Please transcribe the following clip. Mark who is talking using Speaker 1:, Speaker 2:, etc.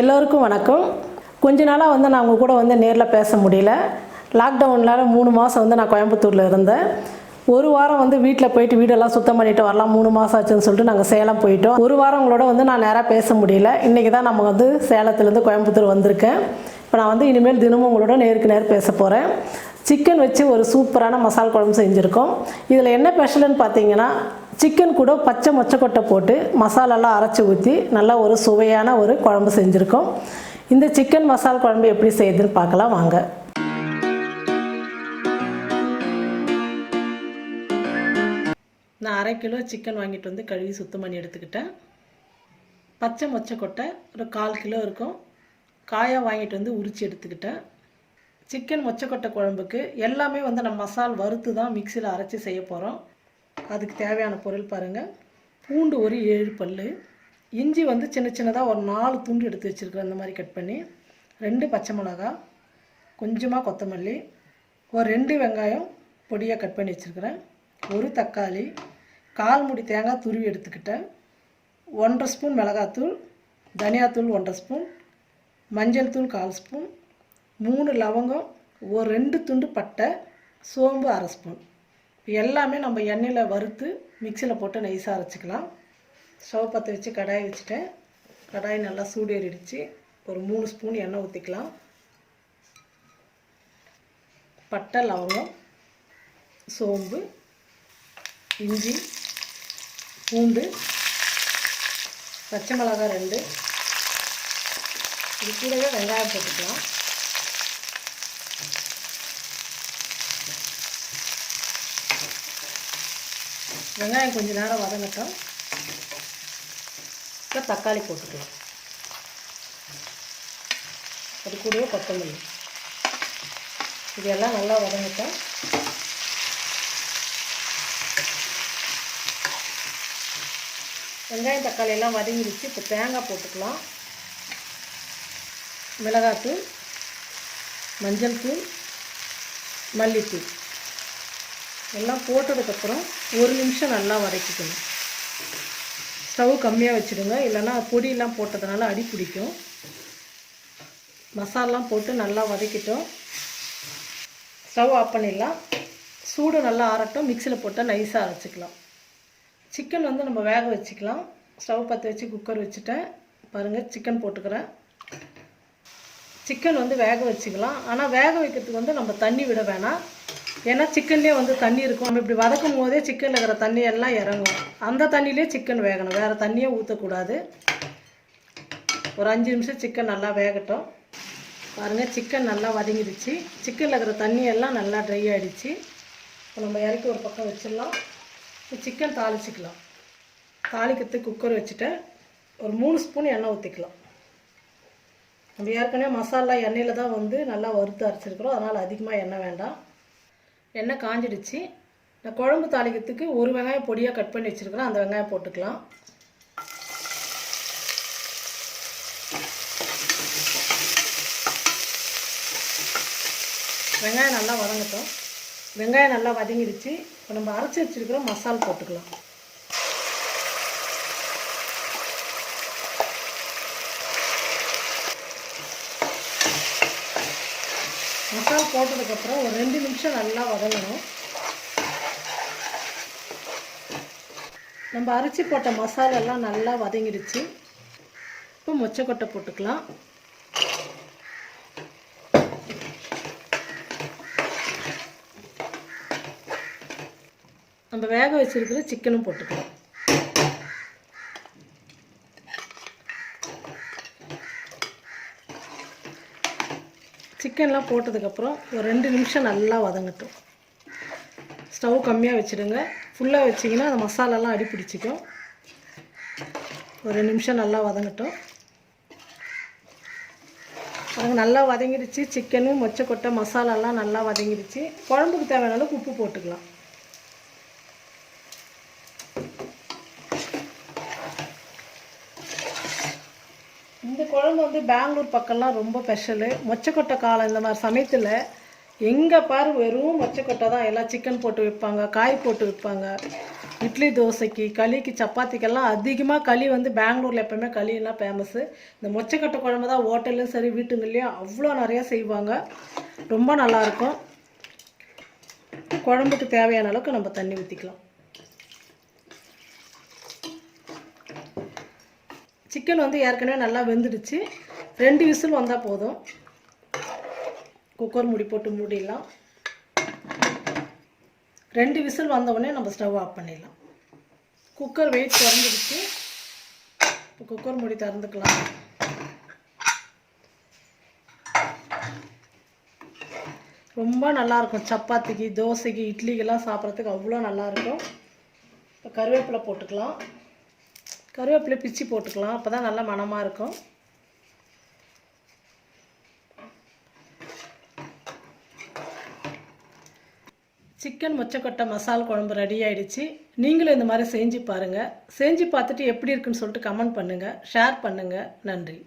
Speaker 1: எல்லோருக்கும் வணக்கம். கொஞ்ச நாளாக நான் உங்கள் கூட நேரில் பேச முடியல. லாக்டவுனில் 3 மாதம் நான் கோயம்புத்தூரில் இருந்தேன். ஒரு வாரம் வீட்டில் போயிட்டு வீடெல்லாம் சுத்தம் பண்ணிட்டு வரலாம், 3 மாதம் ஆச்சுன்னு சொல்லிட்டு நாங்கள் சேலம் போயிட்டோம். ஒரு வாரம் உங்களோட நான் நேராக பேச முடியல. இன்றைக்கி தான் நம்ம சேலத்துலேருந்து கோயம்புத்தூர் வந்திருக்கேன். இப்போ நான் இனிமேல் தினமும் உங்களோட நேருக்கு நேர் பேச போகிறேன். சிக்கன் வச்சு ஒரு சூப்பரான மசால் குழம்பு செஞ்சுருக்கோம். இதில் என்ன ஸ்பெஷல்னு பார்த்தீங்கன்னா, சிக்கன் கூட பச்சை மொச்சக்கொட்டை போட்டு மசாலாலாம் அரைச்சி ஊற்றி நல்லா ஒரு சுவையான ஒரு குழம்பு செஞ்சுருக்கோம். இந்த சிக்கன் மசால் குழம்பு எப்படி செய்யுதுன்னு பார்க்கலாம் வாங்க. நான் 1/2 கிலோ சிக்கன் வாங்கிட்டு கழுவி சுத்தம் பண்ணி எடுத்துக்கிட்டேன். பச்சை மொச்சக்கொட்டை ஒரு 1/4 கிலோ இருக்கும், காயாக வாங்கிட்டு உரித்து எடுத்துக்கிட்டேன். சிக்கன் மொச்சக்கொட்டை குழம்புக்கு எல்லாமே நம்ம மசால் வறுத்து தான் மிக்சியில் அரைச்சி செய்ய போகிறோம். அதுக்கு தேவையான பொருள் பாருங்கள். பூண்டு ஒரு 7 பல், இஞ்சி சின்ன சின்னதாக ஒரு 4 துண்டு எடுத்து வச்சுருக்கிறேன், இந்த மாதிரி கட் பண்ணி. 2 பச்சை மிளகாய், கொஞ்சமாக கொத்தமல்லி, ஒரு 2 வெங்காயம் பொடியாக கட் பண்ணி வச்சுருக்கிறேன், ஒரு தக்காளி, 1/4 மூடி தேங்காய் துருவி எடுத்துக்கிட்டேன், 1/2 ஸ்பூன் மிளகாத்தூள், தனியாத்தூள் 1/2 ஸ்பூன், மஞ்சள் தூள் 1/4 ஸ்பூன், 3 லவங்கம், ஒரு 2 துண்டு பட்டை, சோம்பு 1/2 ஸ்பூன். எல்லாமே நம்ம எண்ணெயில் வறுத்து மிக்சியில் போட்டு நைஸாக அரைச்சிக்கலாம். ஸ்டவ் பற்ற வச்சு கடாய் வச்சுட்டேன். கடாய் நல்லா சூடு ஏறிடுச்சு. ஒரு 3 ஸ்பூன் எண்ணெய் ஊற்றிக்கலாம். பட்டை, லவங்கம், சோம்பு, இஞ்சி, பூண்டு, பச்சை மிளகாய் 2, இது கூடவே வெங்காயம் போட்டுக்கலாம். வெங்காயம் கொஞ்சம் நேரம் வதங்கட்டும். இப்போ தக்காளி போட்டுக்கலாம். அது கூடவே கொத்தமல்லி, இதெல்லாம் நல்லா வதங்கட்டும். வெங்காயம் தக்காளி எல்லாம் வதங்கிடுச்சு. இப்போ தேங்காய் போட்டுக்கலாம். மிளகாத்தூள், மஞ்சள் தூள், மல்லித்தூள் எல்லாம் போட்டதுக்கப்புறம் 1 நிமிஷம் நல்லா வதக்கிக்கணும். ஸ்டவ் கம்மியாக வச்சுடுங்க, இல்லைன்னா பொடியெல்லாம் போட்டதுனால அடி பிடிக்கும். மசாலாம் போட்டு நல்லா வதக்கிட்டோம். ஸ்டவ் ஆஃப் பண்ணிடலாம். சூடு நல்லா ஆறட்டும். மிக்சியில் போட்டால் நைஸாக அரைச்சிக்கலாம். சிக்கன் நம்ம வேக வச்சுக்கலாம். ஸ்டவ் பற்ற வச்சு குக்கர் வச்சுட்டேன். பாருங்கள், சிக்கன் போட்டுக்கிறேன். சிக்கன் வேக வச்சுக்கலாம். ஆனால் வேக வைக்கிறதுக்கு நம்ம தண்ணி விட வேணாம். ஏன்னா சிக்கன்லேயே தண்ணி இருக்கும். நம்ம இப்படி வதக்கும் போதே சிக்கனில் இருக்கிற தண்ணி எல்லாம் இறங்கும். அந்த தண்ணியிலே சிக்கன் வேகணும், வேறு தண்ணியே ஊற்றக்கூடாது. ஒரு 5 நிமிஷம் சிக்கன் நல்லா வேகட்டும். பாருங்கள், சிக்கன் நல்லா வதங்கிடுச்சு. சிக்கனில் இருக்கிற தண்ணி எல்லாம் நல்லா ட்ரை ஆகிடுச்சு. இப்போ நம்ம இறக்கி ஒரு பக்கம் வச்சிடலாம். சிக்கன் தாளிச்சிக்கலாம். தாளிக்கிறதுக்கு குக்கர் வச்சுட்டேன். ஒரு 3 ஸ்பூன் எண்ணெய் ஊற்றிக்கலாம். நம்ம ஏற்கனவே மசாலா எண்ணெயில் தான் நல்லா வறுத்து அரைச்சிருக்கிறோம், அதனால் அதிகமாக எண்ணெய் வேண்டாம். எண்ணெய் காஞ்சிடுச்சு. நான் குழம்பு தாளிக்கிறதுக்கு ஒரு வெங்காயம் பொடியாக கட் பண்ணி வச்சுருக்கிறேன், அந்த வெங்காயம் போட்டுக்கலாம். வெங்காயம் நல்லா வதங்கட்டும். வெங்காயம் நல்லா வதங்கிடுச்சு. இப்போ நம்ம அரைச்சி வச்சுருக்கிற மசால் போட்டுக்கலாம். மசால் போட்டதுக்கப்புறம் ஒரு 2 நிமிஷம் நல்லா வதங்கணும். நம்ம அரைச்சி போட்ட மசாலெல்லாம் நல்லா வதங்கிடுச்சு. இப்போ மொச்சக்கொட்டை போட்டுக்கலாம். நம்ம வேக வச்சிருக்கிற சிக்கனும் போட்டுக்கலாம். சிக்கன்லாம் போட்டதுக்கப்புறம் ஒரு 2 நிமிஷம் நல்லா வதங்கட்டும். ஸ்டவ் கம்மியாக வச்சுடுங்க. ஃபுல்லாக வச்சிங்கன்னா அந்த மசாலாலாம் அடி பிடிச்சிக்கும். ஒரு 2 நிமிஷம் நல்லா வதங்கட்டும். அது நல்லா வதங்கிடுச்சு. சிக்கனு, மொச்சக்கொட்டை, மசாலாலாம் நல்லா வதங்கிடுச்சு. குழம்புக்கு தேவையான அளவுக்கு உப்பு போட்டுக்கலாம். இந்த குழம்பு பெங்களூர் பக்கம்லாம் ரொம்ப ஸ்பெஷலு. மொச்சக்கொட்டை காலம் இந்த மாதிரி சமயத்தில் எங்கே பாரு வெறும் மொச்சக்கொட்டை தான். எல்லாம் சிக்கன் போட்டு விற்பாங்க, காய் போட்டு விற்பாங்க. இட்லி தோசைக்கு களிக்கு சப்பாத்திக்கெல்லாம் அதிகமாக களி வந்து பெங்களூரில் எப்போவுமே களியெல்லாம் ஃபேமஸ்ஸு. இந்த மொச்சக்கொட்டை குழம்பு தான் ஹோட்டல்லையும் சரி வீட்டுங்கள்லேயும் அவ்வளோ நிறையா செய்வாங்க. ரொம்ப நல்லாயிருக்கும். குழம்புக்கு தேவையான அளவுக்கு நம்ம தண்ணி ஊற்றிக்கலாம். சிக்கன் வந்து ஏற்கனவே நல்லா வெந்துடுச்சு. 2 விசில் வந்தால் போதும். குக்கர் மூடி போட்டு மூடிடலாம். 2 விசில் வந்தவுடனே நம்ம ஸ்டவ் ஆஃப் பண்ணிடலாம். குக்கர் வெயிட் திறந்துடுச்சு. இப்போ குக்கர் மூடி திறந்துக்கலாம். ரொம்ப நல்லாயிருக்கும். சப்பாத்திக்கு தோசைக்கு இட்லிக்கெல்லாம் சாப்பிட்றதுக்கு அவ்வளோ நல்லாயிருக்கும். இப்போ கருவேப்பிலை போட்டுக்கலாம். கருவேப்பிலை பிச்சு போட்டுக்கலாம். அப்போ தான் நல்லா மணமாக இருக்கும். சிக்கன் மொச்சக்கொட்டை மசால் குழம்பு ரெடி ஆகிடுச்சு. நீங்களும் இந்த மாதிரி செஞ்சு பாருங்கள். செஞ்சு பார்த்துட்டு எப்படி இருக்குன்னு சொல்லிட்டு கமெண்ட் பண்ணுங்கள், ஷேர் பண்ணுங்கள். நன்றி.